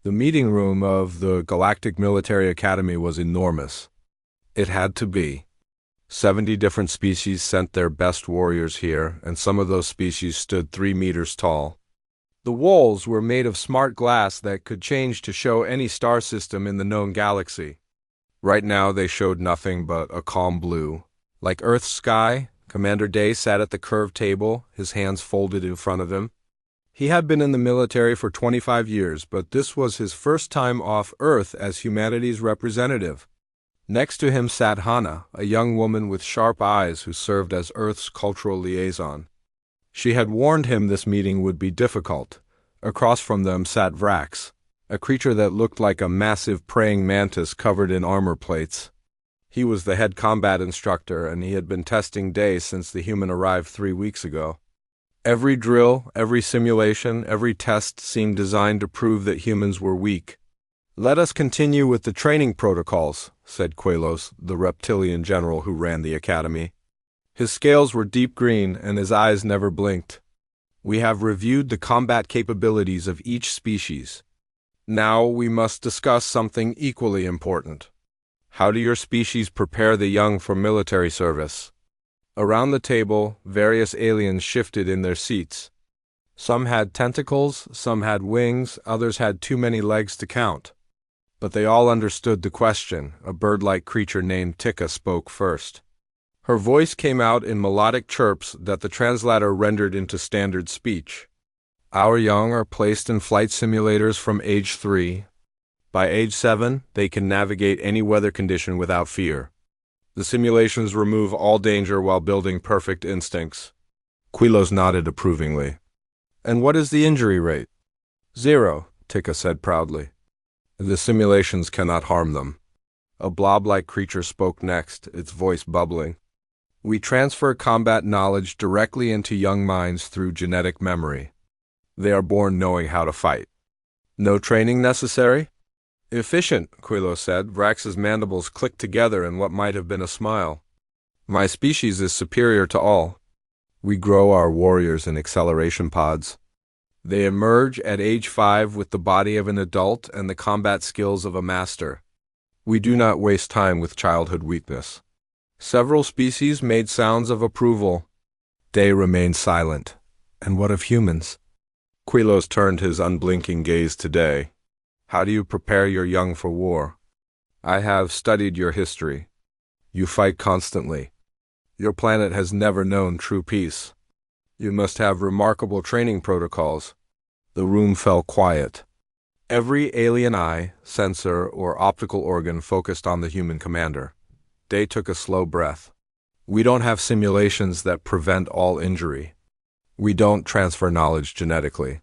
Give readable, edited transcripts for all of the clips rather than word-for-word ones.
The meeting room of the Galactic Military Academy was enormous. It had to be. 70 different species sent their best warriors here, and some of those species stood 3 meters tall. The walls were made of smart glass that could change to show any star system in the known galaxy. Right now they showed nothing but a calm blue. Like Earth's sky, Commander Day sat at the curved table, his hands folded in front of him. He had been in the military for 25 years, but this was his first time off Earth as humanity's representative. Next to him sat Hannah, a young woman with sharp eyes who served as Earth's cultural liaison. She had warned him this meeting would be difficult. Across from them sat Vrax, a creature that looked like a massive praying mantis covered in armor plates. He was the head combat instructor, and he had been testing Day since the human arrived 3 weeks ago. Every drill, every simulation, every test seemed designed to prove that humans were weak. "Let us continue with the training protocols," said Quelos, the reptilian general who ran the academy. His scales were deep green, and his eyes never blinked. "We have reviewed the combat capabilities of each species. Now we must discuss something equally important. How do your species prepare the young for military service?" Around the table, various aliens shifted in their seats. Some had tentacles, some had wings, others had too many legs to count. But they all understood the question. A bird-like creature named Tika spoke first. Her voice came out in melodic chirps that the translator rendered into standard speech. "Our young are placed in flight simulators from age 3. By age 7, they can navigate any weather condition without fear. The simulations remove all danger while building perfect instincts." Quelos nodded approvingly. "And what is the injury rate?" "0, Tika said proudly. "The simulations cannot harm them." A blob-like creature spoke next, its voice bubbling. "We transfer combat knowledge directly into young minds through genetic memory. They are born knowing how to fight. No training necessary?" "Efficient," Quelos said. Vrax's mandibles clicked together in what might have been a smile. "My species is superior to all. We grow our warriors in acceleration pods. They emerge at age 5 with the body of an adult and the combat skills of a master. We do not waste time with childhood weakness." Several species made sounds of approval. Day remained silent. "And what of humans?" Quelos turned his unblinking gaze to Day. "How do you prepare your young for war?" "I have studied your history. You fight constantly. Your planet has never known true peace. You must have remarkable training protocols." The room fell quiet. Every alien eye, sensor, or optical organ focused on the human commander. Day took a slow breath. "We don't have simulations that prevent all injury. We don't transfer knowledge genetically.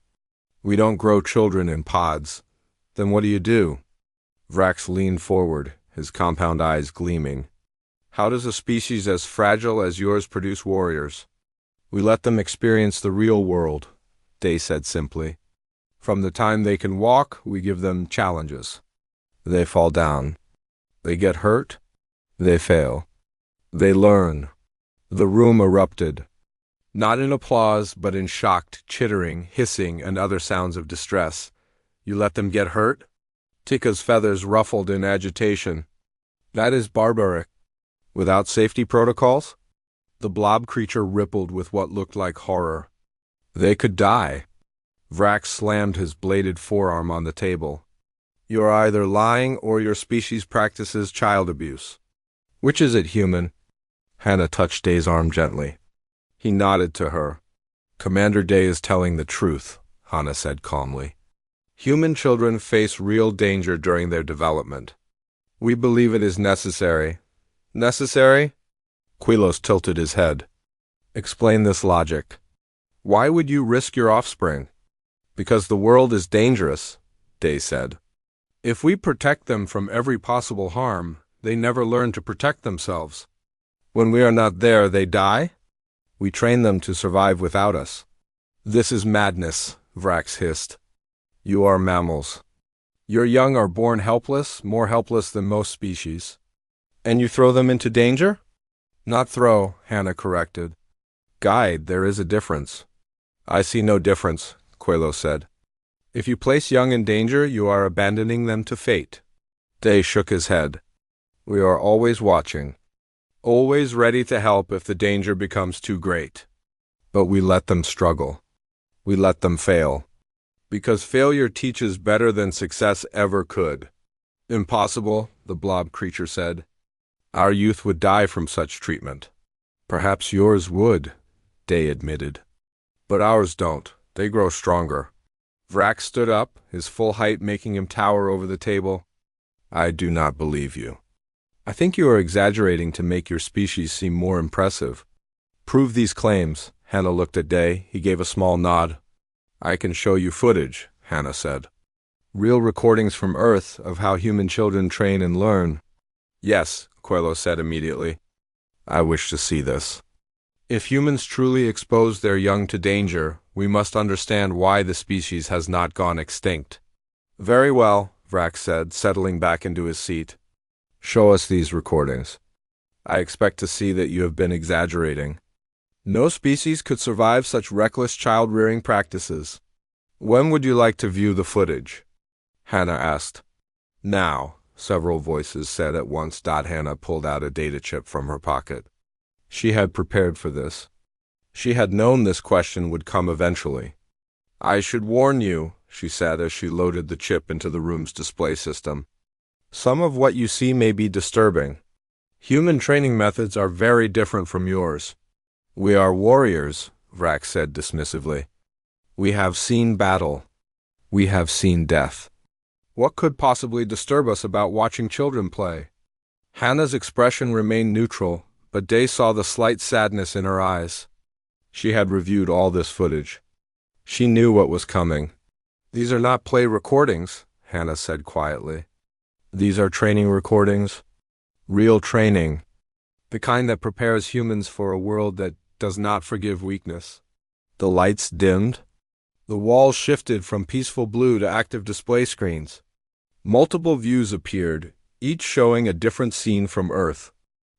We don't grow children in pods. Then what do you do?" Vrax leaned forward, his compound eyes gleaming. "How does a species as fragile as yours produce warriors?" "We let them experience the real world," Day said simply. "From the time they can walk, we give them challenges. They fall down. They get hurt. They fail. They learn." The room erupted. Not in applause, but in shocked chittering, hissing, and other sounds of distress. "You let them get hurt?" Tika's feathers ruffled in agitation. "That is barbaric." "Without safety protocols?" The blob creature rippled with what looked like horror. "They could die." Vrax slammed his bladed forearm on the table. "You are either lying or your species practices child abuse. Which is it, human?" Hannah touched Day's arm gently. He nodded to her. "Commander Day is telling the truth," Hannah said calmly. "Human children face real danger during their development. We believe it is necessary." "Necessary?" Quelos tilted his head. "Explain this logic. Why would you risk your offspring?" "Because the world is dangerous," Day said. "If we protect them from every possible harm, they never learn to protect themselves. When we are not there, they die? We train them to survive without us." "This is madness," Vrax hissed. "You are mammals. Your young are born helpless, more helpless than most species. And you throw them into danger?" "Not throw," Hannah corrected. "Guide, there is a difference." "I see no difference," Quelos said. If you place young in danger, you are abandoning them to fate. Day shook his head. We are always watching, always ready to help if the danger becomes too great. But we let them struggle. We let them fail. Because failure teaches better than success ever could. Impossible, the blob creature said. Our youth would die from such treatment. Perhaps yours would, Day admitted. But ours don't. They grow stronger. Vrax stood up, his full height making him tower over the table. I do not believe you. I think you are exaggerating to make your species seem more impressive. Prove these claims. Hannah looked at Day. He gave a small nod. I can show you footage, Hannah said. Real recordings from Earth of how human children train and learn. Yes, Quello said immediately. I wish to see this. If humans truly expose their young to danger, we must understand why the species has not gone extinct. Very well, Vrax said, settling back into his seat. Show us these recordings. I expect to see that you have been exaggerating. No species could survive such reckless child-rearing practices. When would you like to view the footage? Hannah asked. Now, several voices said at once. Hannah pulled out a data chip from her pocket. She had prepared for this. She had known this question would come eventually. I should warn you, she said as she loaded the chip into the room's display system. Some of what you see may be disturbing. Human training methods are very different from yours. We are warriors, Vrax said dismissively. We have seen battle. We have seen death. What could possibly disturb us about watching children play? Hannah's expression remained neutral, but Day saw the slight sadness in her eyes. She had reviewed all this footage. She knew what was coming. These are not play recordings, Hannah said quietly. These are training recordings. Real training. The kind that prepares humans for a world that does not forgive weakness. The lights dimmed. The walls shifted from peaceful blue to active display screens. Multiple views appeared, each showing a different scene from Earth.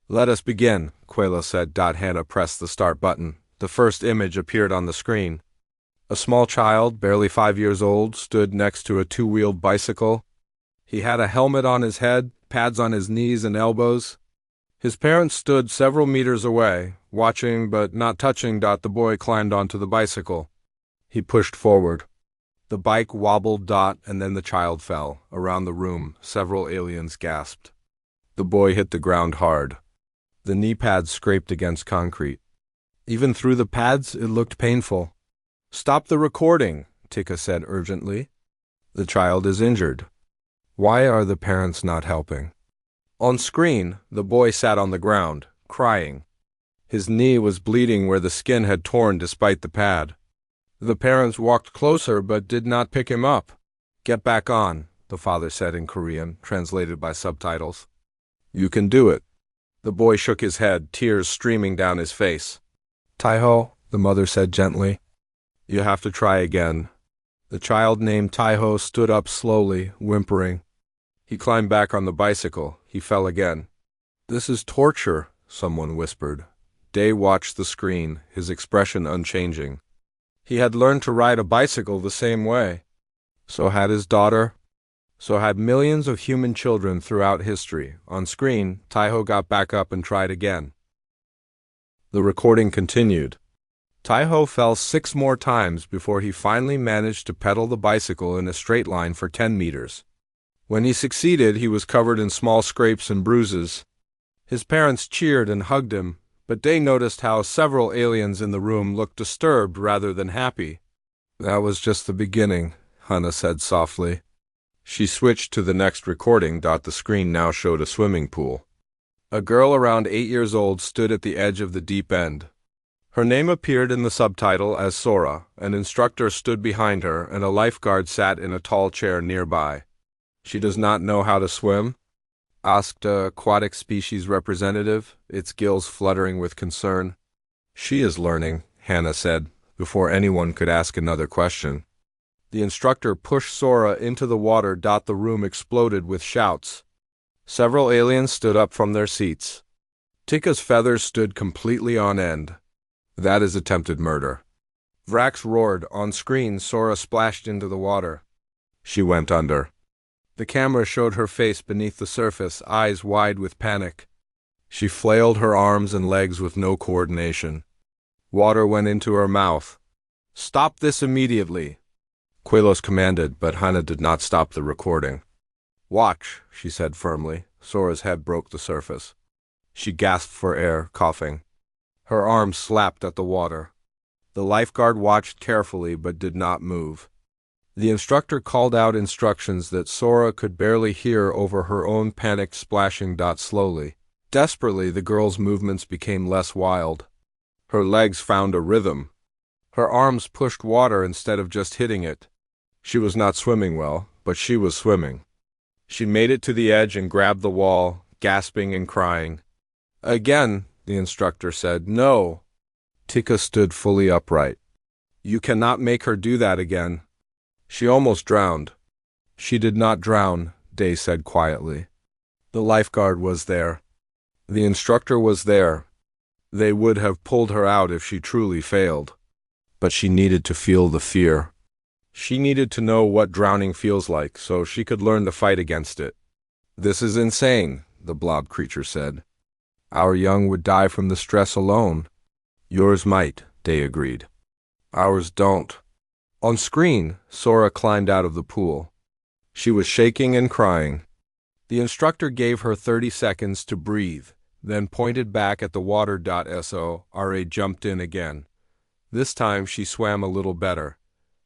Let us begin, Quello said. Hannah pressed the start button. The first image appeared on the screen. A small child, barely 5 years old, stood next to a two-wheeled bicycle. He had a helmet on his head, pads on his knees and elbows. His parents stood several meters away, watching but not touching. The boy climbed onto the bicycle. He pushed forward. The bike wobbled. And then the child fell. Around the room, several aliens gasped. The boy hit the ground hard. The knee pads scraped against concrete. Even through the pads, it looked painful. Stop the recording, Tika said urgently. The child is injured. Why are the parents not helping? On screen, the boy sat on the ground, crying. His knee was bleeding where the skin had torn despite the pad. The parents walked closer but did not pick him up. Get back on, the father said in Korean, translated by subtitles. You can do it. The boy shook his head, tears streaming down his face. Taiho, the mother said gently. You have to try again. The child named Taiho stood up slowly, whimpering. He climbed back on the bicycle. He fell again. This is torture, someone whispered. Day watched the screen, his expression unchanging. He had learned to ride a bicycle the same way. So had his daughter. So had millions of human children throughout history. On screen, Taiho got back up and tried again. The recording continued. Taiho fell 6 more times before he finally managed to pedal the bicycle in a straight line for 10 meters. When he succeeded, he was covered in small scrapes and bruises. His parents cheered and hugged him, but they noticed how several aliens in the room looked disturbed rather than happy. That was just the beginning, Hannah said softly. She switched to the next recording. The screen now showed a swimming pool. A girl around 8 years old stood at the edge of the deep end. Her name appeared in the subtitle as Sora. An instructor stood behind her, and a lifeguard sat in a tall chair nearby. She does not know how to swim? Asked a aquatic species representative, its gills fluttering with concern. She is learning, Hannah said, before anyone could ask another question. The instructor pushed Sora into the water. The room exploded with shouts. Several aliens stood up from their seats. Tika's feathers stood completely on end. That is attempted murder. Vrax roared. On screen, Sora splashed into the water. She went under. The camera showed her face beneath the surface, eyes wide with panic. She flailed her arms and legs with no coordination. Water went into her mouth. "Stop this immediately," Quelos commanded, but Hannah did not stop the recording. "Watch," she said firmly. Sora's head broke the surface. She gasped for air, coughing. Her arms slapped at the water. The lifeguard watched carefully but did not move. The instructor called out instructions that Sora could barely hear over her own panicked splashing. Slowly, desperately, the girl's movements became less wild. Her legs found a rhythm. Her arms pushed water instead of just hitting it. She was not swimming well, but she was swimming. She made it to the edge and grabbed the wall, gasping and crying. "Again," the instructor said. "No." Tika stood fully upright. "You cannot make her do that again." She almost drowned. "She did not drown," Day said quietly. The lifeguard was there. The instructor was there. They would have pulled her out if she truly failed. But she needed to feel the fear. She needed to know what drowning feels like so she could learn to fight against it. "This is insane," the blob creature said. "Our young would die from the stress alone." "Yours might," Day agreed. "Ours don't." On screen, Sora climbed out of the pool. She was shaking and crying. The instructor gave her 30 seconds to breathe, then pointed back at the water. Sora jumped in again. This time she swam a little better.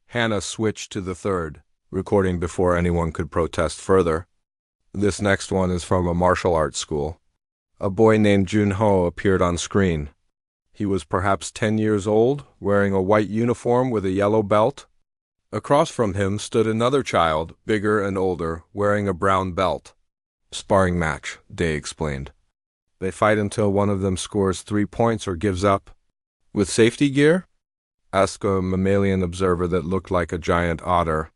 Hannah switched to the third, recording before anyone could protest further. This next one is from a martial arts school. A boy named Junho appeared on screen. He was perhaps 10 years old, wearing a white uniform with a yellow belt. Across from him stood another child, bigger and older, wearing a brown belt. "Sparring match," Day explained. "They fight until one of them scores 3 points or gives up." "With safety gear?" asked a mammalian observer that looked like a giant otter.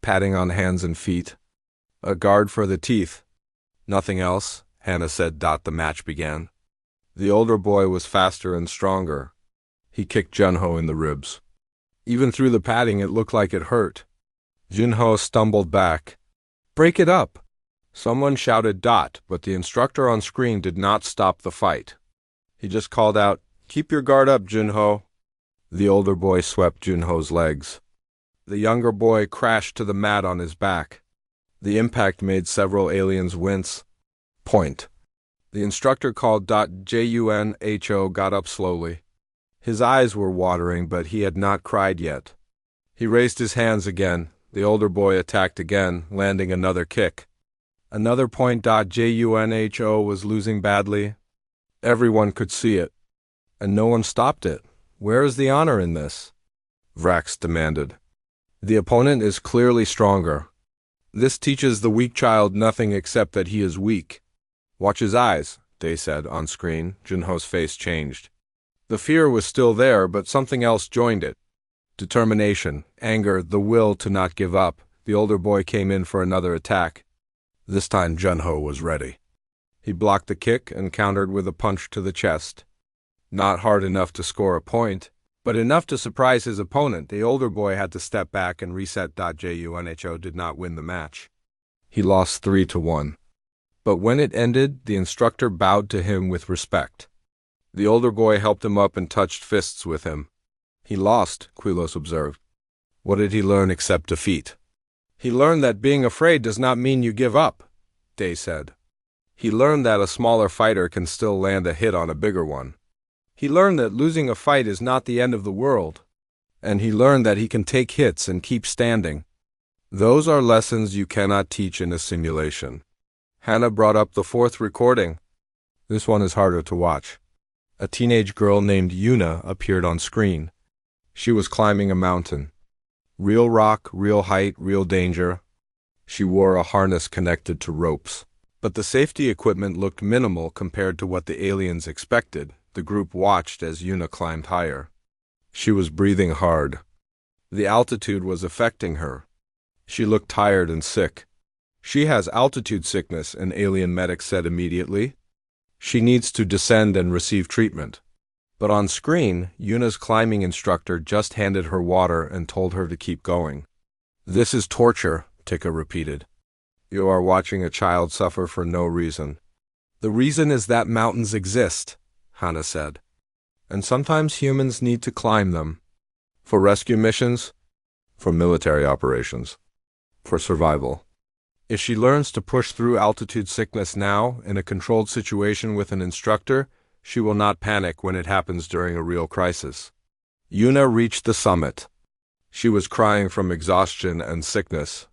"Padding on hands and feet. A guard for the teeth." "Nothing else," Hannah said. The match began. The older boy was faster and stronger. He kicked Junho in the ribs. Even through the padding, it looked like it hurt. Junho stumbled back. "Break it up!" Someone shouted. But the instructor on screen did not stop the fight. He just called out, "Keep your guard up, Junho." The older boy swept Junho's legs. The younger boy crashed to the mat on his back. The impact made several aliens wince. "Point." The instructor called. Junho got up slowly. His eyes were watering, but he had not cried yet. He raised his hands again. The older boy attacked again, landing another kick. Another point. Junho was losing badly. Everyone could see it. And no one stopped it. "Where is the honor in this?" Vrax demanded. "The opponent is clearly stronger. This teaches the weak child nothing except that he is weak." "Watch his eyes," Day said on screen. Junho's face changed. The fear was still there, but something else joined it. Determination, anger, the will to not give up. The older boy came in for another attack. This time Junho was ready. He blocked the kick and countered with a punch to the chest. Not hard enough to score a point, but enough to surprise his opponent. The older boy had to step back and reset. Junho did not win the match. He lost 3-1. But when it ended, the instructor bowed to him with respect. The older boy helped him up and touched fists with him. "He lost," Quelos observed. "What did he learn except defeat?" "He learned that being afraid does not mean you give up," Day said. "He learned that a smaller fighter can still land a hit on a bigger one. He learned that losing a fight is not the end of the world. And he learned that he can take hits and keep standing. Those are lessons you cannot teach in a simulation." Hannah brought up the fourth recording. This one is harder to watch. A teenage girl named Yuna appeared on screen. She was climbing a mountain. Real rock, real height, real danger. She wore a harness connected to ropes. But the safety equipment looked minimal compared to what the aliens expected. The group watched as Yuna climbed higher. She was breathing hard. The altitude was affecting her. She looked tired and sick. "She has altitude sickness," an alien medic said immediately. "She needs to descend and receive treatment." But on screen, Yuna's climbing instructor just handed her water and told her to keep going. "This is torture," Tika repeated. You are watching a child suffer for no reason. The reason is that mountains exist, Hannah said. And sometimes humans need to climb them. For rescue missions, for military operations, for survival. If she learns to push through altitude sickness now in a controlled situation with an instructor, she will not panic when it happens during a real crisis. Yuna reached the summit. She was crying from exhaustion and sickness.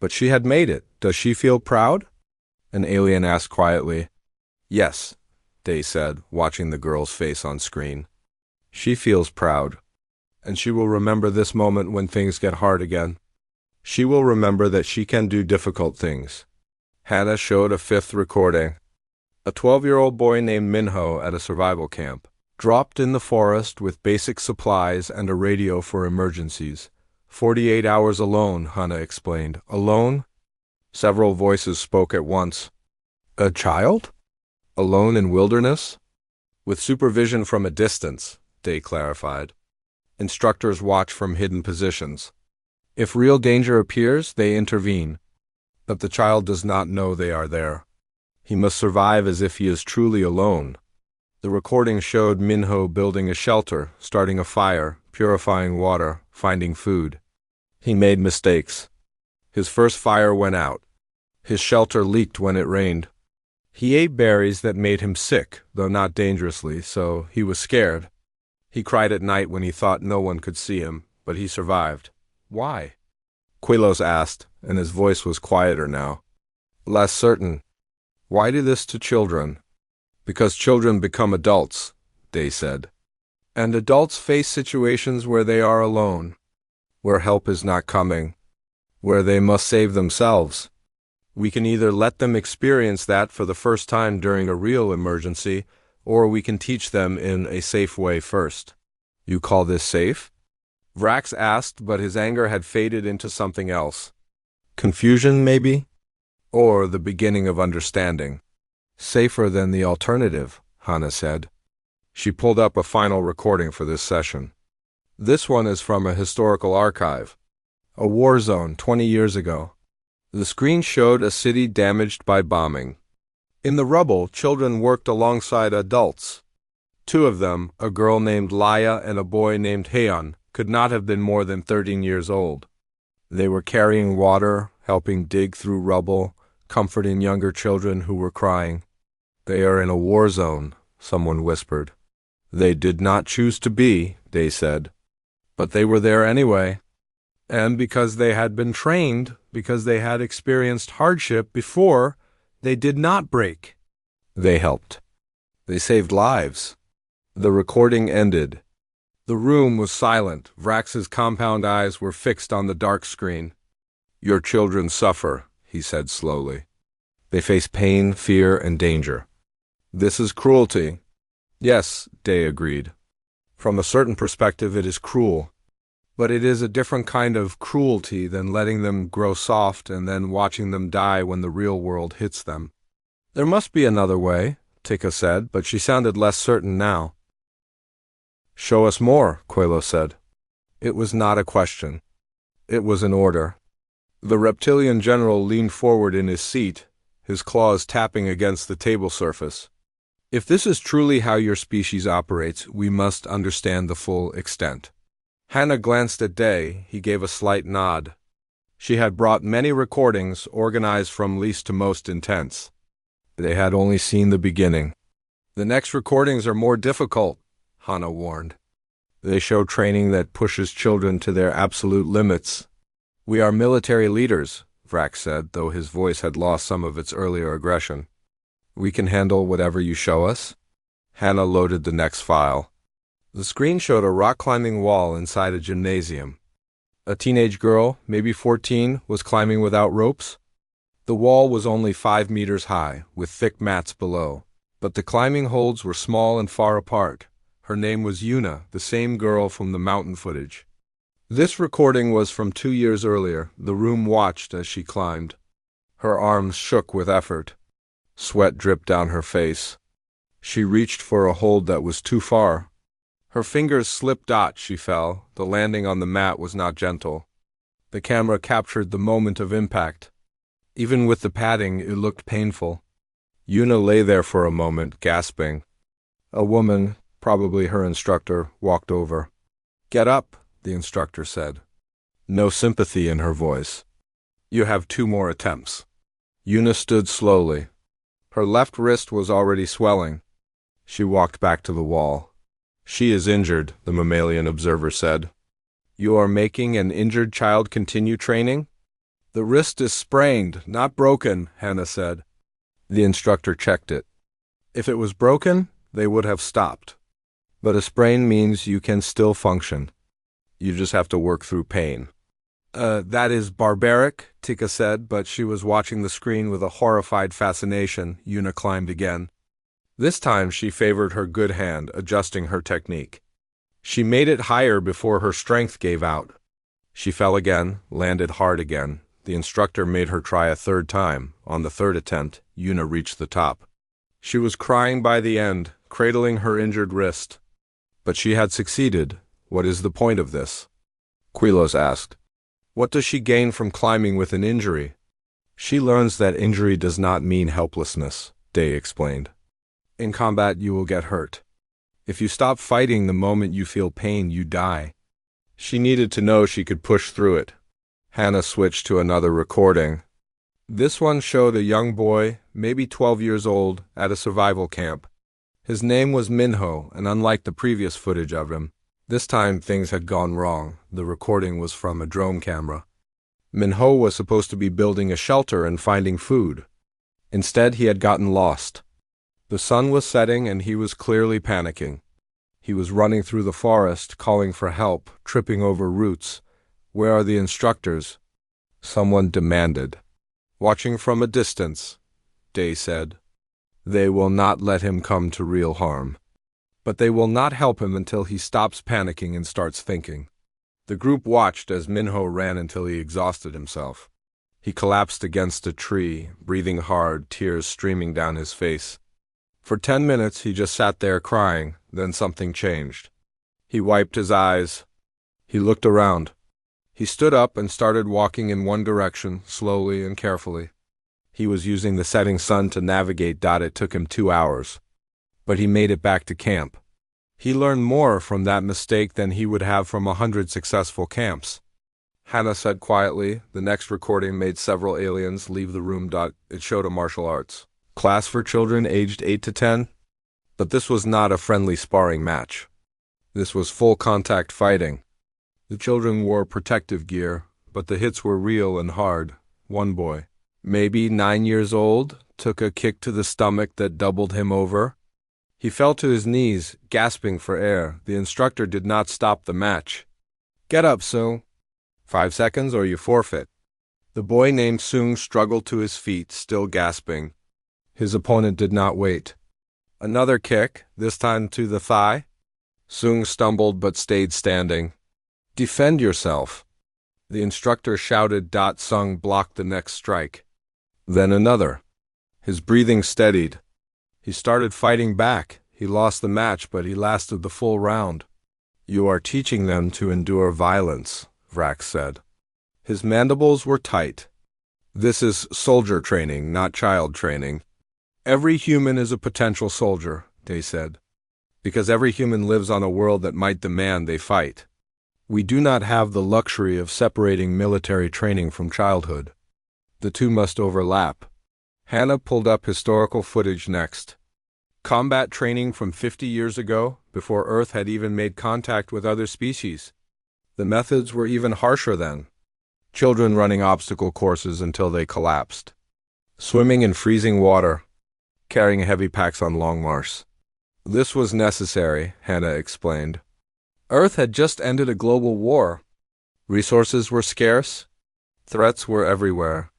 But she had made it. Does she feel proud? An alien asked quietly. Yes, Day said, watching the girl's face on screen. She feels proud. And she will remember this moment when things get hard again. She will remember that she can do difficult things. Hannah showed a fifth recording. A 12-year-old boy named Minho at a survival camp. Dropped in the forest with basic supplies and a radio for emergencies. 48 hours alone, Hannah explained. Alone? Several voices spoke at once. A child? Alone in wilderness? With supervision from a distance, Day clarified. Instructors watch from hidden positions. If real danger appears, they intervene. But the child does not know they are there. He must survive as if he is truly alone. The recording showed Minho building a shelter, starting a fire, purifying water, finding food. He made mistakes. His first fire went out. His shelter leaked when it rained. He ate berries that made him sick, though not dangerously, so he was scared. He cried at night when he thought no one could see him, but he survived. Why? Quilos asked, and his voice was quieter now. Less certain. Why do this to children? Because children become adults, Day said. And adults face situations where they are alone, where help is not coming, where they must save themselves. We can either let them experience that for the first time during a real emergency, or we can teach them in a safe way first. You call this safe? Vrax asked, but his anger had faded into something else. Confusion, maybe? Or the beginning of understanding. Safer than the alternative, Hannah said. She pulled up a final recording for this session. This one is from a historical archive. A war zone 20 years ago. The screen showed a city damaged by bombing. In the rubble, children worked alongside adults. Two of them, a girl named Laya and a boy named Heian, could not have been more than 13 years old. They were carrying water, helping dig through rubble, comforting younger children who were crying. They are in a war zone, someone whispered. They did not choose to be, Day said. But they were there anyway. And because they had been trained, because they had experienced hardship before, they did not break. They helped. They saved lives. The recording ended. The room was silent. Vrax's compound eyes were fixed on the dark screen. Your children suffer, he said slowly. They face pain, fear, and danger. This is cruelty. Yes, Day agreed. From a certain perspective, it is cruel. But it is a different kind of cruelty than letting them grow soft and then watching them die when the real world hits them. There must be another way, Tika said, but she sounded less certain now. Show us more, Quello said. It was not a question. It was an order. The reptilian general leaned forward in his seat, his claws tapping against the table surface. If this is truly how your species operates, we must understand the full extent. Hannah glanced at Day. He gave a slight nod. She had brought many recordings, organized from least to most intense. They had only seen the beginning. The next recordings are more difficult, Hannah warned. They show training that pushes children to their absolute limits. We are military leaders, Vrax said, though his voice had lost some of its earlier aggression. We can handle whatever you show us. Hannah loaded the next file. The screen showed a rock-climbing wall inside a gymnasium. A teenage girl, maybe 14, was climbing without ropes. The wall was only 5 meters high, with thick mats below, but the climbing holds were small and far apart. Her name was Yuna, the same girl from the mountain footage. This recording was from 2 years earlier. The room watched as she climbed. Her arms shook with effort. Sweat dripped down her face. She reached for a hold that was too far. Her fingers slipped. She fell. The landing on the mat was not gentle. The camera captured the moment of impact. Even with the padding, it looked painful. Yuna lay there for a moment, gasping. A woman, probably her instructor, walked over. "Get up," the instructor said. No sympathy in her voice. "You have 2 more attempts." Yuna stood slowly. Her left wrist was already swelling. She walked back to the wall. "She is injured," the mammalian observer said. "You are making an injured child continue training?" "The wrist is sprained, not broken," Hannah said. The instructor checked it. If it was broken, they would have stopped. But a sprain means you can still function. You just have to work through pain. That is barbaric," Tika said, but she was watching the screen with a horrified fascination. Yuna climbed again. This time she favored her good hand, adjusting her technique. She made it higher before her strength gave out. She fell again, landed hard again. The instructor made her try a 3rd time. On the 3rd attempt, Yuna reached the top. She was crying by the end, cradling her injured wrist. But she had succeeded. "What is the point of this?" Quilos asked. "What does she gain from climbing with an injury?" "She learns that injury does not mean helplessness," Day explained. "In combat, you will get hurt. If you stop fighting the moment you feel pain, you die." She needed to know she could push through it. Hannah switched to another recording. This one showed a young boy, maybe 12 years old, at a survival camp. His name was Minho, and unlike the previous footage of him, this time things had gone wrong. The recording was from a drone camera. Minho was supposed to be building a shelter and finding food. Instead, he had gotten lost. The sun was setting and he was clearly panicking. He was running through the forest, calling for help, tripping over roots. "Where are the instructors?" Someone demanded. "Watching from a distance," Day said. "They will not let him come to real harm. But they will not help him until he stops panicking and starts thinking." The group watched as Minho ran until he exhausted himself. He collapsed against a tree, breathing hard, tears streaming down his face. For 10 minutes he just sat there crying, then something changed. He wiped his eyes. He looked around. He stood up and started walking in one direction, slowly and carefully. He was using the setting sun to navigate. It took him 2 hours. But he made it back to camp. He learned more from that mistake than he would have from 100 successful camps. Hannah said quietly. The next recording made several aliens leave the room. It showed a martial arts class for children aged 8 to 10. But this was not a friendly sparring match. This was full contact fighting. The children wore protective gear, but the hits were real and hard. One boy, maybe 9 years old, took a kick to the stomach that doubled him over. He fell to his knees, gasping for air. The instructor did not stop the match. "Get up, Sung. 5 seconds or you forfeit." The boy named Sung struggled to his feet, still gasping. His opponent did not wait. Another kick, this time to the thigh. Sung stumbled but stayed standing. "Defend yourself." The instructor shouted. Sung blocked the next strike. Then another. His breathing steadied. He started fighting back. He lost the match, but he lasted the full round. "You are teaching them to endure violence," Vrax said. His mandibles were tight. "This is soldier training, not child training." "Every human is a potential soldier," Day said, "because every human lives on a world that might demand they fight. We do not have the luxury of separating military training from childhood. The two must overlap." Hannah pulled up historical footage next. Combat training from 50 years ago, before Earth had even made contact with other species. The methods were even harsher then. Children running obstacle courses until they collapsed. Swimming in freezing water. Carrying heavy packs on long marches. This was necessary, Hannah explained. Earth had just ended a global war. Resources were scarce. Threats were everywhere.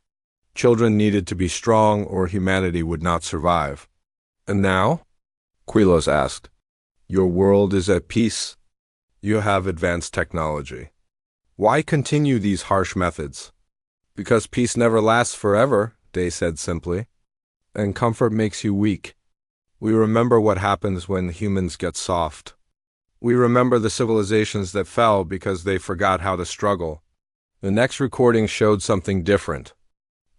Children needed to be strong or humanity would not survive. "And now?" Quilos asked. "Your world is at peace. You have advanced technology. Why continue these harsh methods?" "Because peace never lasts forever," Day said simply. "And comfort makes you weak. We remember what happens when humans get soft. We remember the civilizations that fell because they forgot how to struggle. The next recording showed something different.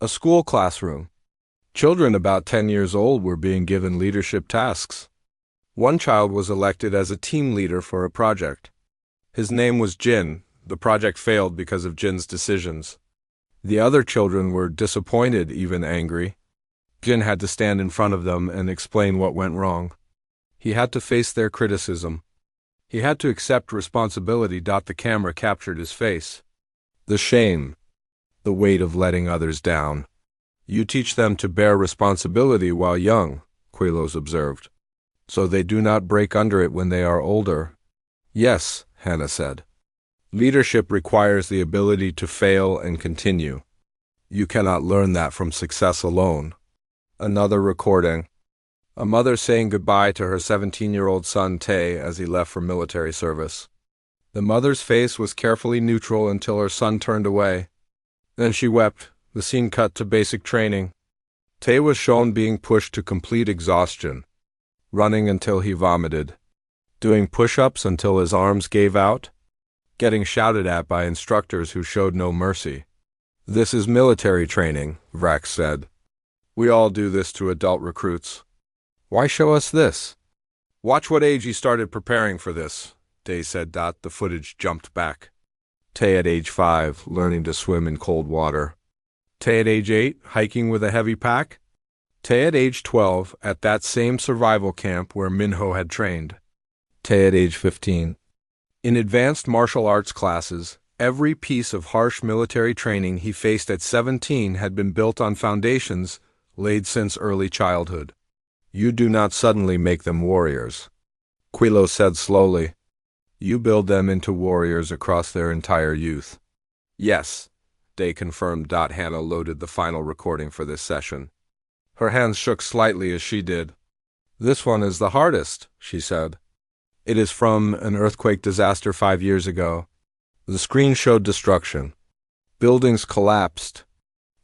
A school classroom. Children about 10 years old were being given leadership tasks. One child was elected as a team leader for a project. His name was Jin. The project failed because of Jin's decisions. The other children were disappointed, even angry. Jin had to stand in front of them and explain what went wrong. He had to face their criticism. He had to accept responsibility. The camera captured his face. The shame. The weight of letting others down. You teach them to bear responsibility while young, Quilos observed, so they do not break under it when they are older. Yes, Hannah said. Leadership requires the ability to fail and continue. You cannot learn that from success alone. Another recording. A mother saying goodbye to her 17-year-old son Tae as he left for military service. The mother's face was carefully neutral until her son turned away. Then she wept. The scene cut to basic training. Tae was shown being pushed to complete exhaustion, running until he vomited, doing push-ups until his arms gave out, getting shouted at by instructors who showed no mercy. This is military training, Vrax said. We all do this to adult recruits. Why show us this? Watch what age he started preparing for this, Tae said. The footage jumped back. Tae at age 5, learning to swim in cold water. Tae at age 8, hiking with a heavy pack. Tae at age 12, at that same survival camp where Minho had trained. Tae at age 15. In advanced martial arts classes, every piece of harsh military training he faced at 17 had been built on foundations laid since early childhood. You do not suddenly make them warriors, Quilo said slowly. You build them into warriors across their entire youth. Yes, Day confirmed. Hannah loaded the final recording for this session. Her hands shook slightly as she did. This one is the hardest, she said. It is from an earthquake disaster 5 years ago. The screen showed destruction. Buildings collapsed.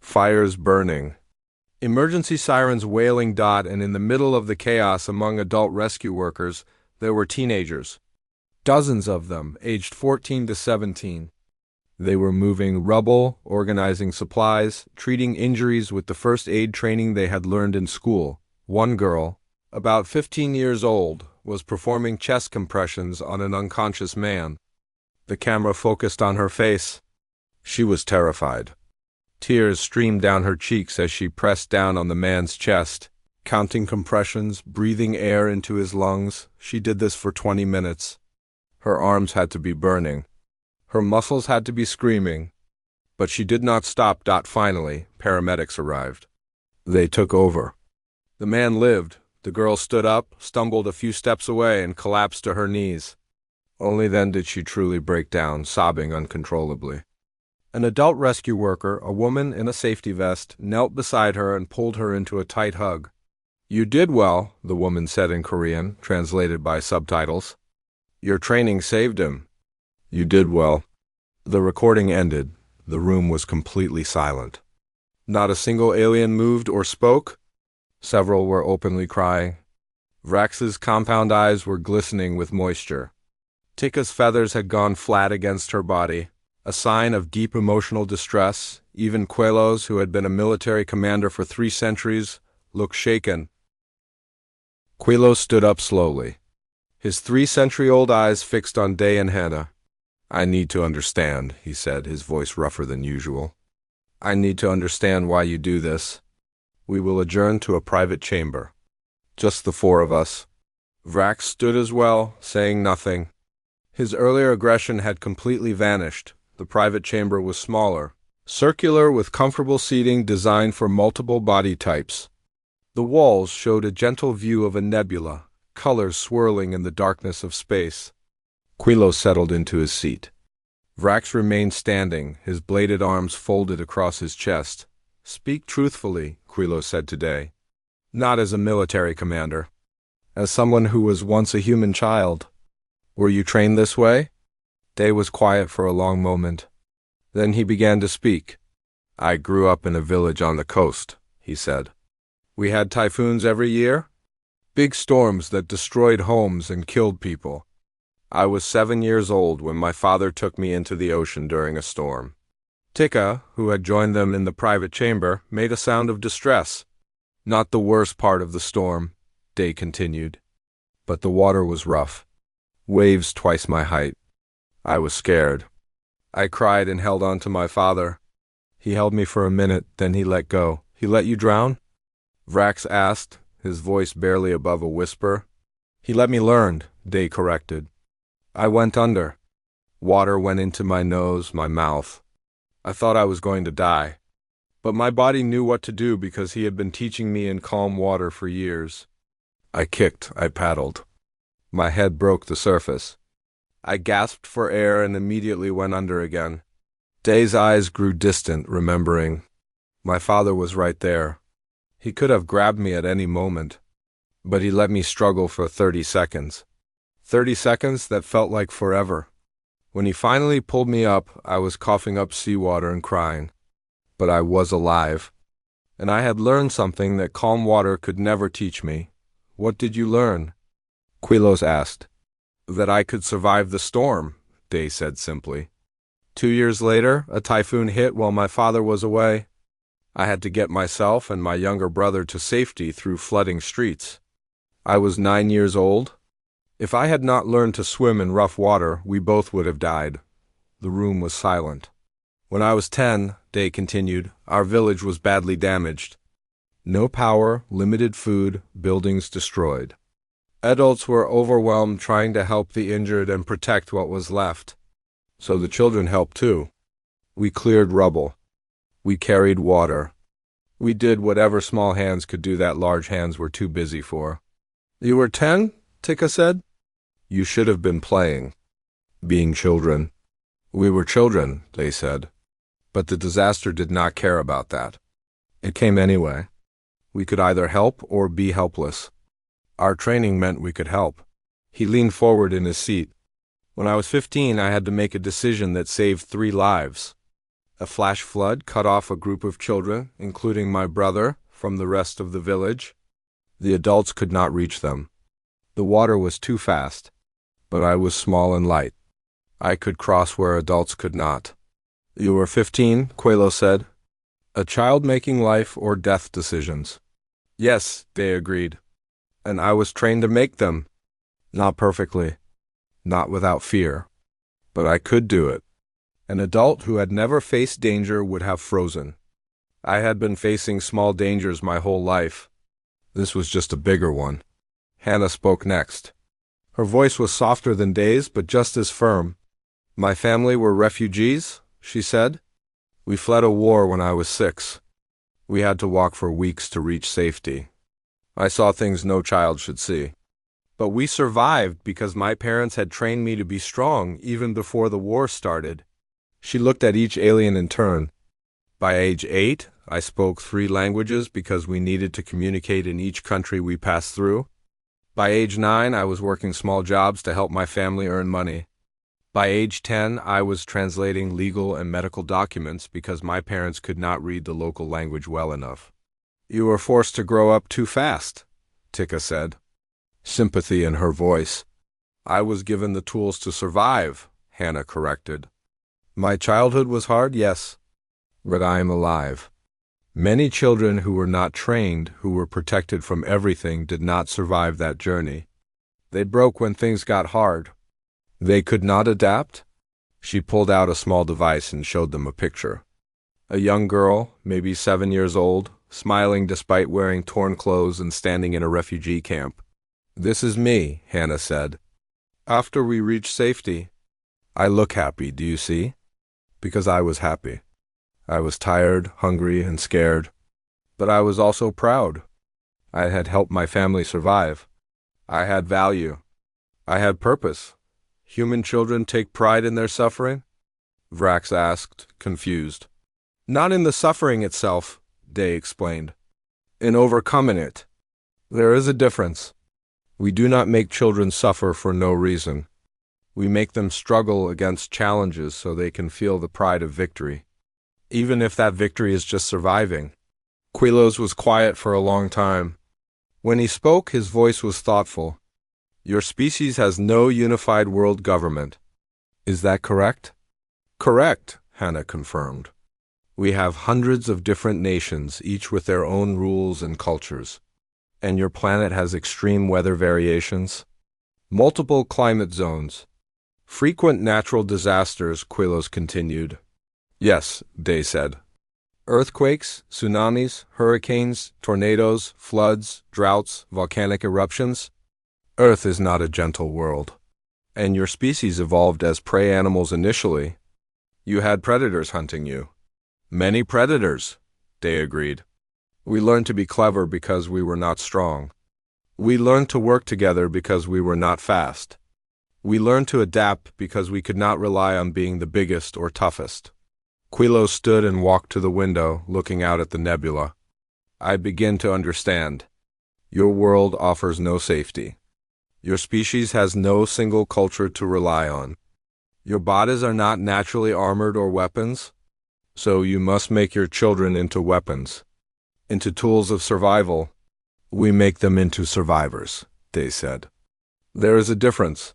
Fires burning. Emergency sirens wailing. And in the middle of the chaos among adult rescue workers, there were teenagers. Dozens of them, aged 14 to 17. They were moving rubble, organizing supplies, treating injuries with the first aid training they had learned in school. One girl, about 15 years old, was performing chest compressions on an unconscious man. The camera focused on her face. She was terrified. Tears streamed down her cheeks as she pressed down on the man's chest, counting compressions, breathing air into his lungs. She did this for 20 minutes. Her arms had to be burning. Her muscles had to be screaming. But she did not stop. Finally, paramedics arrived. They took over. The man lived. The girl stood up, stumbled a few steps away, and collapsed to her knees. Only then did she truly break down, sobbing uncontrollably. An adult rescue worker, a woman in a safety vest, knelt beside her and pulled her into a tight hug. You did well, the woman said in Korean, translated by subtitles. Your training saved him. You did well. The recording ended. The room was completely silent. Not a single alien moved or spoke. Several were openly crying. Vrax's compound eyes were glistening with moisture. Tikka's feathers had gone flat against her body, a sign of deep emotional distress. Even Quelos, who had been a military commander for 3 centuries, looked shaken. Quelos stood up slowly, his 3-century-old eyes fixed on Day and Hannah. I need to understand, he said, his voice rougher than usual. I need to understand why you do this. We will adjourn to a private chamber. Just the 4 of us. Vrax stood as well, saying nothing. His earlier aggression had completely vanished. The private chamber was smaller, circular with comfortable seating designed for multiple body types. The walls showed a gentle view of a nebula, colors swirling in the darkness of space. Quilo settled into his seat. Vrax remained standing, his bladed arms folded across his chest. Speak truthfully, Quilo said today. Not as a military commander. As someone who was once a human child. Were you trained this way? Day was quiet for a long moment. Then he began to speak. I grew up in a village on the coast, he said. We had typhoons every year. Big storms that destroyed homes and killed people. I was 7 years old when my father took me into the ocean during a storm. Tika, who had joined them in the private chamber, made a sound of distress. Not the worst part of the storm, Day continued. But the water was rough. Waves twice my height. I was scared. I cried and held on to my father. He held me for a minute, then he let go. He let you drown? Vrax asked, his voice barely above a whisper. He let me learn, Day corrected. I went under. Water went into my nose, my mouth. I thought I was going to die. But my body knew what to do because he had been teaching me in calm water for years. I kicked, I paddled. My head broke the surface. I gasped for air and immediately went under again. Day's eyes grew distant, remembering. My father was right there. He could have grabbed me at any moment. But he let me struggle for 30 seconds. 30 seconds that felt like forever. When he finally pulled me up, I was coughing up seawater and crying. But I was alive. And I had learned something that calm water could never teach me. What did you learn? Quilos asked. That I could survive the storm, Day said simply. 2 years later, a typhoon hit while my father was away. I had to get myself and my younger brother to safety through flooding streets. I was 9 years old. If I had not learned to swim in rough water, we both would have died. The room was silent. When I was 10, Day continued, our village was badly damaged. No power, limited food, buildings destroyed. Adults were overwhelmed trying to help the injured and protect what was left. So the children helped too. We cleared rubble. We carried water. We did whatever small hands could do that large hands were too busy for. You were 10? Tika said. You should have been playing. Being children. We were children, they said. But the disaster did not care about that. It came anyway. We could either help or be helpless. Our training meant we could help. He leaned forward in his seat. When I was 15, I had to make a decision that saved 3 lives. A flash flood cut off a group of children, including my brother, from the rest of the village. The adults could not reach them. The water was too fast, but I was small and light. I could cross where adults could not. You were 15, Quello said. A child making life or death decisions. Yes, they agreed. And I was trained to make them. Not perfectly. Not without fear. But I could do it. An adult who had never faced danger would have frozen. I had been facing small dangers my whole life. This was just a bigger one. Hannah spoke next. Her voice was softer than Day's, but just as firm. My family were refugees, she said. We fled a war when I was 6. We had to walk for weeks to reach safety. I saw things no child should see. But we survived because my parents had trained me to be strong even before the war started. She looked at each alien in turn. By age 8, I spoke 3 languages because we needed to communicate in each country we passed through. By age 9, I was working small jobs to help my family earn money. By age 10, I was translating legal and medical documents because my parents could not read the local language well enough. You were forced to grow up too fast, Tika said. Sympathy in her voice. I was given the tools to survive, Hannah corrected. My childhood was hard, yes, but I am alive. Many children who were not trained, who were protected from everything, did not survive that journey. They broke when things got hard. They could not adapt? She pulled out a small device and showed them a picture. A young girl, maybe 7 years old, smiling despite wearing torn clothes and standing in a refugee camp. This is me, Hannah said. After we reached safety, I look happy, do you see? Because I was happy. I was tired, hungry, and scared. But I was also proud. I had helped my family survive. I had value. I had purpose. Human children take pride in their suffering? Vrax asked, confused. Not in the suffering itself, Day explained. In overcoming it. There is a difference. We do not make children suffer for no reason. We make them struggle against challenges so they can feel the pride of victory. Even if that victory is just surviving. Quilos was quiet for a long time. When he spoke, his voice was thoughtful. Your species has no unified world government. Is that correct? Correct, Hannah confirmed. We have hundreds of different nations, each with their own rules and cultures. And your planet has extreme weather variations? Multiple climate zones. Frequent natural disasters, Quilos continued. Yes, Day said. Earthquakes, tsunamis, hurricanes, tornadoes, floods, droughts, volcanic eruptions. Earth is not a gentle world. And your species evolved as prey animals initially. You had predators hunting you. Many predators, Day agreed. We learned to be clever because we were not strong. We learned to work together because we were not fast. We learned to adapt because we could not rely on being the biggest or toughest. Quilo stood and walked to the window, looking out at the nebula. I begin to understand. Your world offers no safety. Your species has no single culture to rely on. Your bodies are not naturally armored or weapons, so you must make your children into weapons, into tools of survival. We make them into survivors, Day said. There is a difference.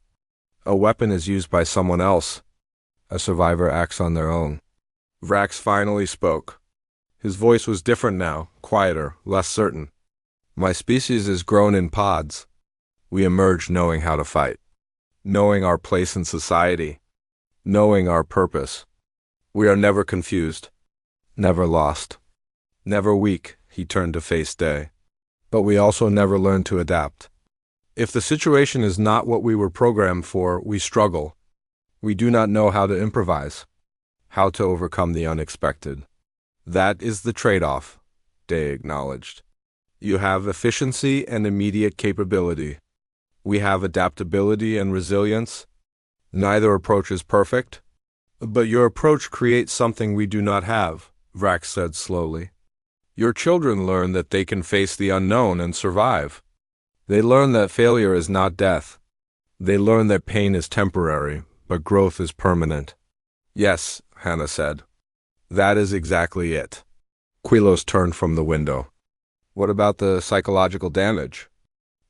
A weapon is used by someone else. A survivor acts on their own. Vrax finally spoke. His voice was different now, quieter, less certain. My species is grown in pods. We emerge knowing how to fight, knowing our place in society, knowing our purpose. We are never confused, never lost, never weak. He turned to face Day. But we also never learn to adapt. If the situation is not what we were programmed for, we struggle. We do not know how to improvise, how to overcome the unexpected. That is the trade-off, Day acknowledged. You have efficiency and immediate capability. We have adaptability and resilience. Neither approach is perfect, but your approach creates something we do not have, Vrax said slowly. Your children learn that they can face the unknown and survive. They learn that failure is not death. They learn that pain is temporary, but growth is permanent. Yes, Hannah said. That is exactly it. Quilos turned from the window. What about the psychological damage?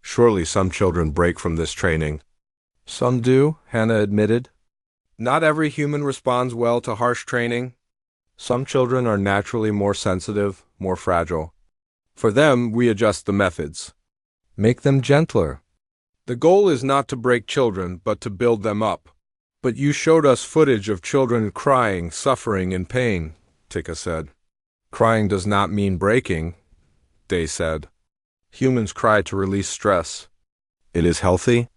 Surely some children break from this training. Some do, Hannah admitted. Not every human responds well to harsh training. Some children are naturally more sensitive, more fragile. For them, we adjust the methods. Make them gentler. The goal is not to break children, but to build them up. But you showed us footage of children crying, suffering, in pain, Tika said. Crying does not mean breaking, Day said. Humans cry to release stress. It is healthy.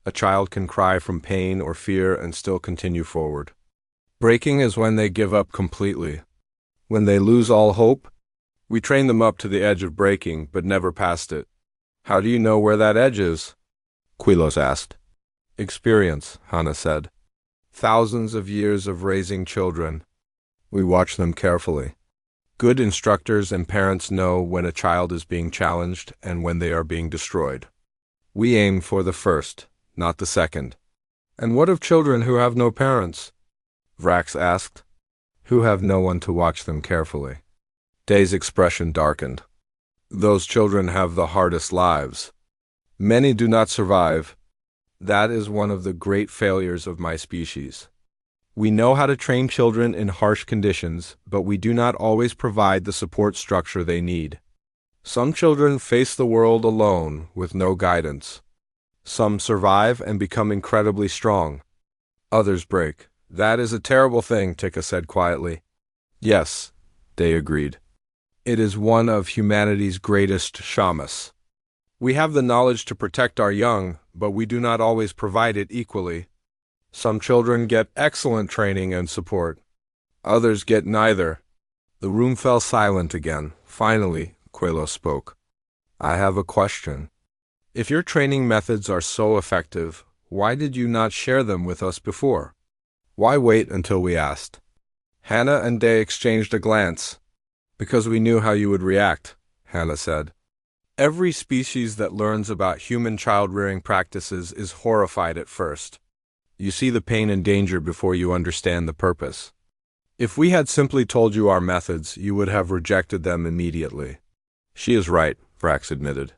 A child can cry from pain or fear and still continue forward. Breaking is when they give up completely. When they lose all hope, we train them up to the edge of breaking, but never past it. How do you know where that edge is? Quilos asked. Experience, Hannah said. Thousands of years of raising children. We watch them carefully. Good instructors and parents know when a child is being challenged and when they are being destroyed. We aim for the first, not the second. And what of children who have no parents? Vrax asked. Who have no one to watch them carefully. Day's expression darkened. Those children have the hardest lives. Many do not survive. That is one of the great failures of my species. We know how to train children in harsh conditions, but we do not always provide the support structure they need. Some children face the world alone, with no guidance. Some survive and become incredibly strong. Others break. That is a terrible thing, Tika said quietly. Yes, Day agreed. It is one of humanity's greatest shamas. We have the knowledge to protect our young, but we do not always provide it equally. Some children get excellent training and support. Others get neither. The room fell silent again. Finally, Quello spoke. I have a question. If your training methods are so effective, why did you not share them with us before? Why wait until we asked? Hannah and Day exchanged a glance. Because we knew how you would react, Hannah said. Every species that learns about human child-rearing practices is horrified at first. You see the pain and danger before you understand the purpose. If we had simply told you our methods, you would have rejected them immediately. She is right, Vrax admitted.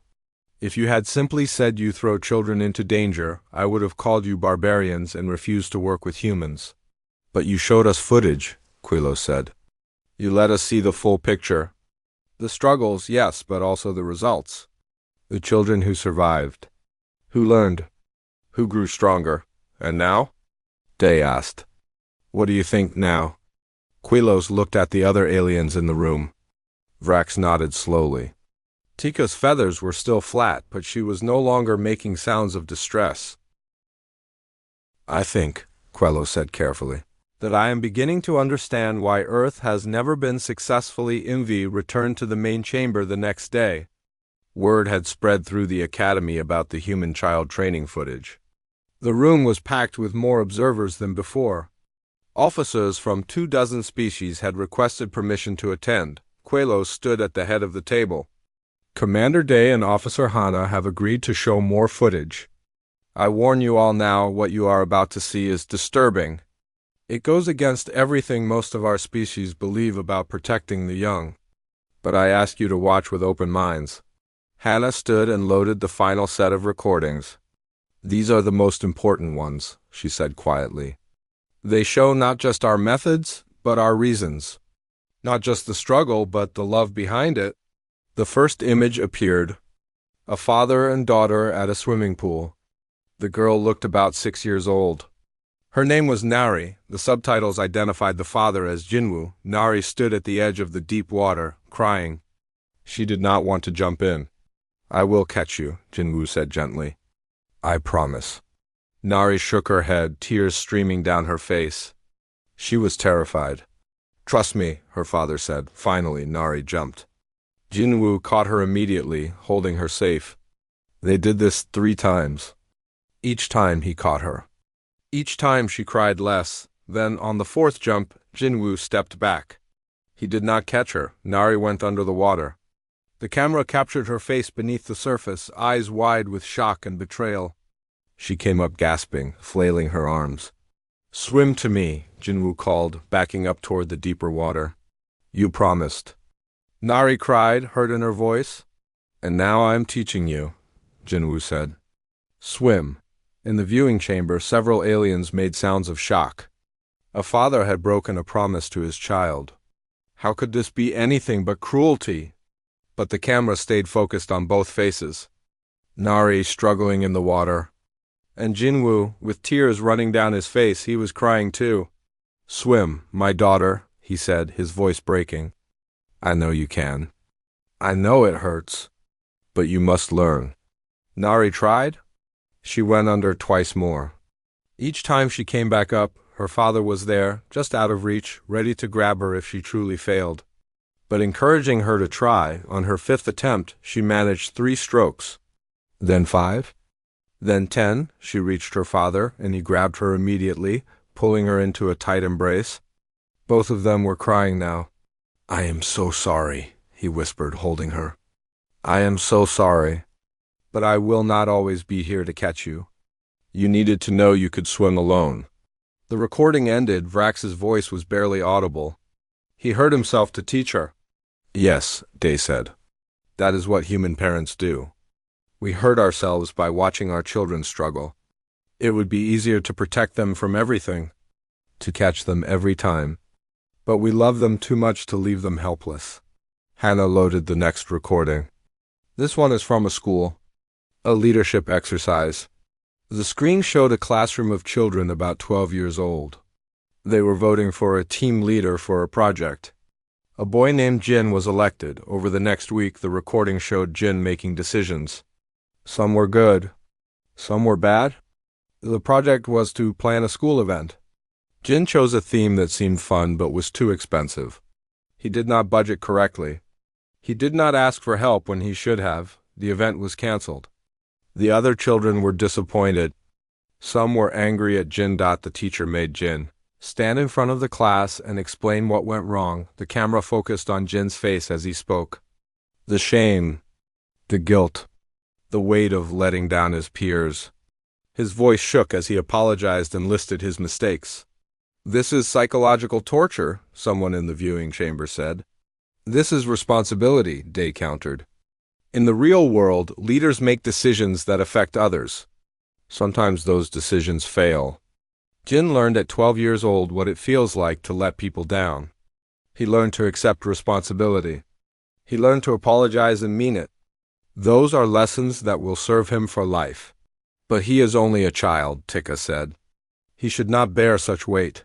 If you had simply said you throw children into danger, I would have called you barbarians and refused to work with humans. But you showed us footage, Quilo said. You let us see the full picture. The struggles, yes, but also the results. The children who survived. Who learned. Who grew stronger. And now? Day asked. What do you think now? Quilos looked at the other aliens in the room. Vrax nodded slowly. Tika's feathers were still flat, but she was no longer making sounds of distress. I think, Quello said carefully, that I am beginning to understand why Earth has never been successfully returned to the main chamber the next day. Word had spread through the academy about the human child training footage. The room was packed with more observers than before. Officers from 24 species had requested permission to attend. Quello stood at the head of the table. Commander Day and Officer Hana have agreed to show more footage. I warn you all now, what you are about to see is disturbing. It goes against everything most of our species believe about protecting the young. But I ask you to watch with open minds. Hana stood and loaded the final set of recordings. These are the most important ones, she said quietly. They show not just our methods, but our reasons. Not just the struggle, but the love behind it. The first image appeared. A father and daughter at a swimming pool. The girl looked about 6 years old. Her name was Nari. The subtitles identified the father as Jinwoo. Nari stood at the edge of the deep water, crying. She did not want to jump in. I will catch you, Jinwoo said gently. I promise. Nari shook her head, tears streaming down her face. She was terrified. Trust me, her father said. Finally, Nari jumped. Jinwoo caught her immediately, holding her safe. They did this 3 times. Each time he caught her. Each time she cried less. Then, on the 4th jump, Jinwoo stepped back. He did not catch her. Nari went under the water. The camera captured her face beneath the surface, eyes wide with shock and betrayal. She came up gasping, flailing her arms. Swim to me, Jinwoo called, backing up toward the deeper water. You promised. Nari cried, hurt in her voice. And now I am teaching you, Jinwoo said. Swim. In the viewing chamber, several aliens made sounds of shock. A father had broken a promise to his child. How could this be anything but cruelty? But the camera stayed focused on both faces. Nari struggling in the water. And Jinwoo, with tears running down his face, he was crying too. Swim, my daughter, he said, his voice breaking. I know you can. I know it hurts. But you must learn. Nari tried. She went under twice more. Each time she came back up, her father was there, just out of reach, ready to grab her if she truly failed. But encouraging her to try, on her 5th attempt, she managed 3 strokes. Then 5. Then 10, she reached her father, and he grabbed her immediately, pulling her into a tight embrace. Both of them were crying now. I am so sorry, he whispered, holding her. I am so sorry. But I will not always be here to catch you. You needed to know you could swim alone. The recording ended. Vrax's voice was barely audible. He hurt himself to teach her. Yes, Day said. That is what human parents do. We hurt ourselves by watching our children struggle. It would be easier to protect them from everything, to catch them every time. But we love them too much to leave them helpless. Hannah loaded the next recording. This one is from a school. A leadership exercise. The screen showed a classroom of children about 12 years old. They were voting for a team leader for a project. A boy named Jin was elected. Over the next week, the recording showed Jin making decisions. Some were good. Some were bad. The project was to plan a school event. Jin chose a theme that seemed fun but was too expensive. He did not budget correctly. He did not ask for help when he should have. The event was canceled. The other children were disappointed. Some were angry at Jin. The teacher made Jin stand in front of the class and explain what went wrong. The camera focused on Jin's face as he spoke. The shame, the guilt, the weight of letting down his peers. His voice shook as he apologized and listed his mistakes. This is psychological torture, someone in the viewing chamber said. This is responsibility, Day countered. In the real world, leaders make decisions that affect others. Sometimes those decisions fail. Jin learned at 12 years old what it feels like to let people down. He learned to accept responsibility. He learned to apologize and mean it. Those are lessons that will serve him for life. But he is only a child, Tika said. He should not bear such weight.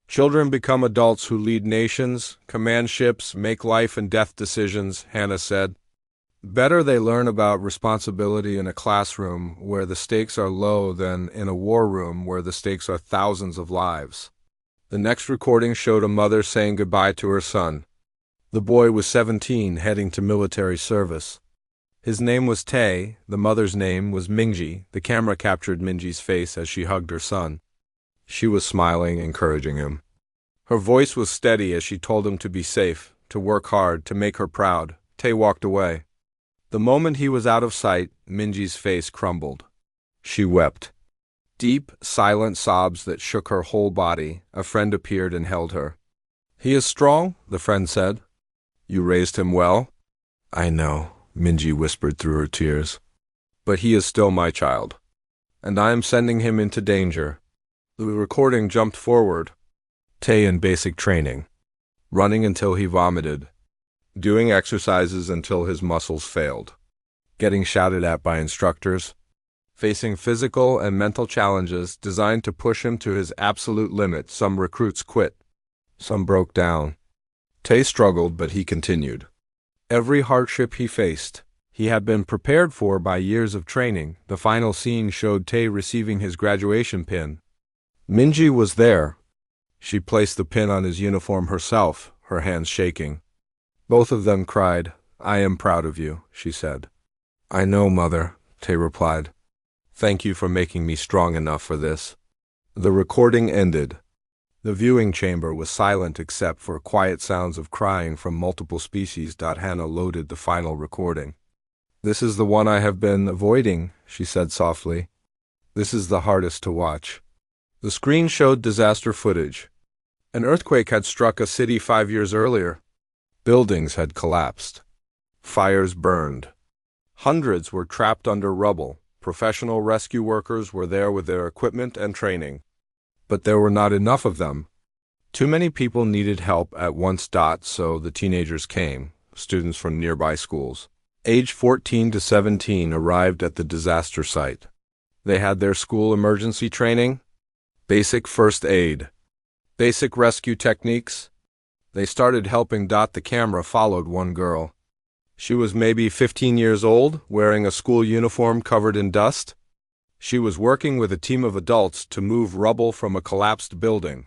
Children become adults who lead nations, command ships, make life and death decisions, Hannah said. Better they learn about responsibility in a classroom where the stakes are low than in a war room where the stakes are thousands of lives. The next recording showed a mother saying goodbye to her son. The boy was 17, heading to military service. His name was Tae, the mother's name was Minji. The camera captured Minji's face as she hugged her son. She was smiling, encouraging him. Her voice was steady as she told him to be safe, to work hard, to make her proud. Tae walked away. The moment he was out of sight, Minji's face crumbled. She wept. Deep, silent sobs that shook her whole body. A friend appeared and held her. "He is strong," the friend said. "You raised him well?" "I know," Minji whispered through her tears. "But he is still my child. And I am sending him into danger." The recording jumped forward. Tae in basic training. Running until he vomited. Doing exercises until his muscles failed. Getting shouted at by instructors. Facing physical and mental challenges designed to push him to his absolute limit. Some recruits quit. Some broke down. Tae struggled, but he continued. Every hardship he faced, he had been prepared for by years of training. The final scene showed Tae receiving his graduation pin. Minji was there. She placed the pin on his uniform herself, her hands shaking. Both of them cried. "I am proud of you," she said. "I know, Mother," Tae replied. "Thank you for making me strong enough for this." The recording ended. The viewing chamber was silent except for quiet sounds of crying from multiple species. Hannah loaded the final recording. "This is the one I have been avoiding," she said softly. "This is the hardest to watch." The screen showed disaster footage. An earthquake had struck a city 5 years earlier. Buildings had collapsed. Fires burned. Hundreds were trapped under rubble. Professional rescue workers were there with their equipment and training. But there were not enough of them. Too many people needed help at once. So the teenagers came, students from nearby schools. Age 14 to 17 arrived at the disaster site. They had their school emergency training, basic first aid, basic rescue techniques. They started helping. The camera followed one girl. She was maybe 15 years old, wearing a school uniform covered in dust. She was working with a team of adults to move rubble from a collapsed building.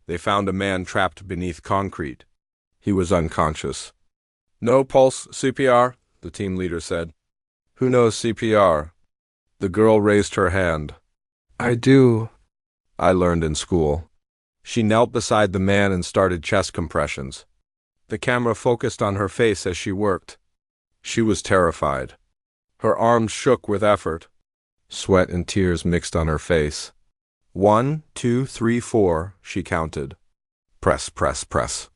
They found a man trapped beneath concrete. He was unconscious. "No pulse, CPR," the team leader said. "Who knows CPR?" The girl raised her hand. "I do. I learned in school." She knelt beside the man and started chest compressions. The camera focused on her face as she worked. She was terrified. Her arms shook with effort. Sweat and tears mixed on her face. 1, 2, 3, 4, she counted. Press, press, press.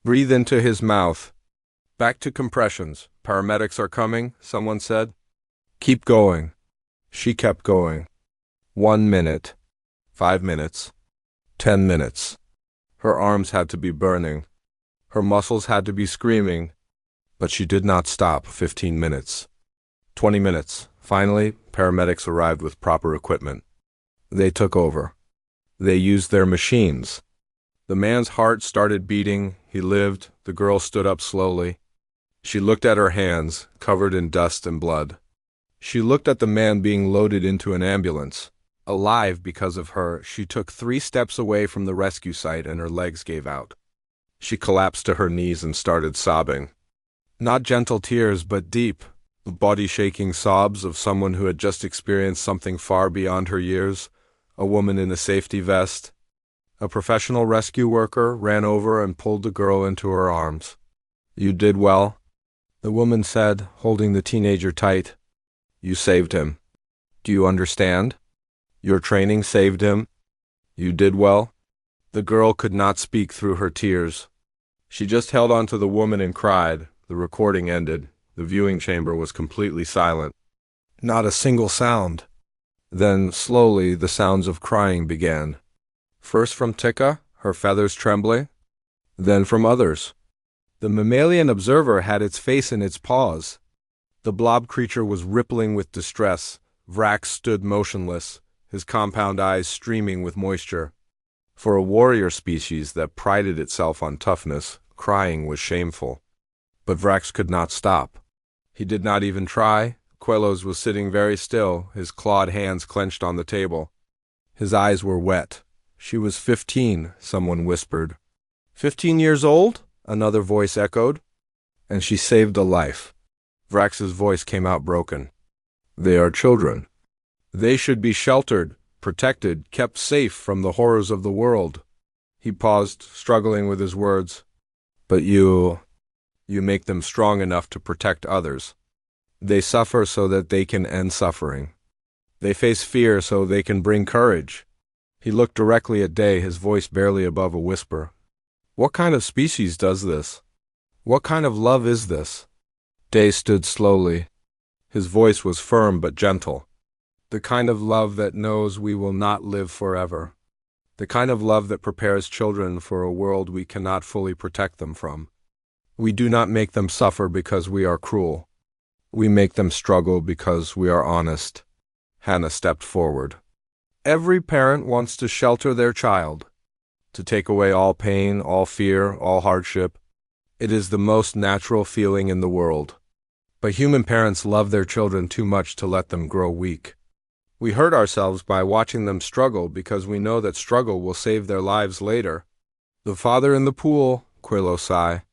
Breathe into his mouth. Back to compressions. Paramedics are coming, someone said. Keep going. She kept going. 1 minute. 5 minutes. 10 minutes. Her arms had to be burning. Her muscles had to be screaming. But she did not stop. 15 minutes. 20 minutes. Finally, paramedics arrived with proper equipment. They took over. They used their machines. The man's heart started beating. He lived. The girl stood up slowly. She looked at her hands, covered in dust and blood. She looked at the man being loaded into an ambulance. Alive because of her, she took 3 steps away from the rescue site and her legs gave out. She collapsed to her knees and started sobbing. Not gentle tears, but deep, body-shaking sobs of someone who had just experienced something far beyond her years, a woman in a safety vest. A professional rescue worker ran over and pulled the girl into her arms. "You did well," the woman said, holding the teenager tight. "You saved him. Do you understand? Your training saved him. You did well." The girl could not speak through her tears. She just held on to the woman and cried. The recording ended. The viewing chamber was completely silent. Not a single sound. Then, slowly, the sounds of crying began. First from Tika, her feathers trembling. then from others. The mammalian observer had its face in its paws. The blob creature was rippling with distress. Vrax stood motionless, his compound eyes streaming with moisture. For a warrior species that prided itself on toughness, crying was shameful. But Vrax could not stop. He did not even try. Quellos was sitting very still, his clawed hands clenched on the table. His eyes were wet. She was 15, someone whispered. 15 years old? Another voice echoed. And she saved a life. Vrax's voice came out broken. They are children. They should be sheltered, protected, kept safe from the horrors of the world. He paused, struggling with his words. But you make them strong enough to protect others. They suffer so that they can end suffering. They face fear so they can bring courage. He looked directly at Day, his voice barely above a whisper. What kind of species does this? What kind of love is this? Day stood slowly. His voice was firm but gentle. The kind of love that knows we will not live forever. The kind of love that prepares children for a world we cannot fully protect them from. We do not make them suffer because we are cruel. We make them struggle because we are honest. Hannah stepped forward. Every parent wants to shelter their child, to take away all pain, all fear, all hardship. It is the most natural feeling in the world. But human parents love their children too much to let them grow weak. We hurt ourselves by watching them struggle because we know that struggle will save their lives later. The father in the pool, Quillo sighed.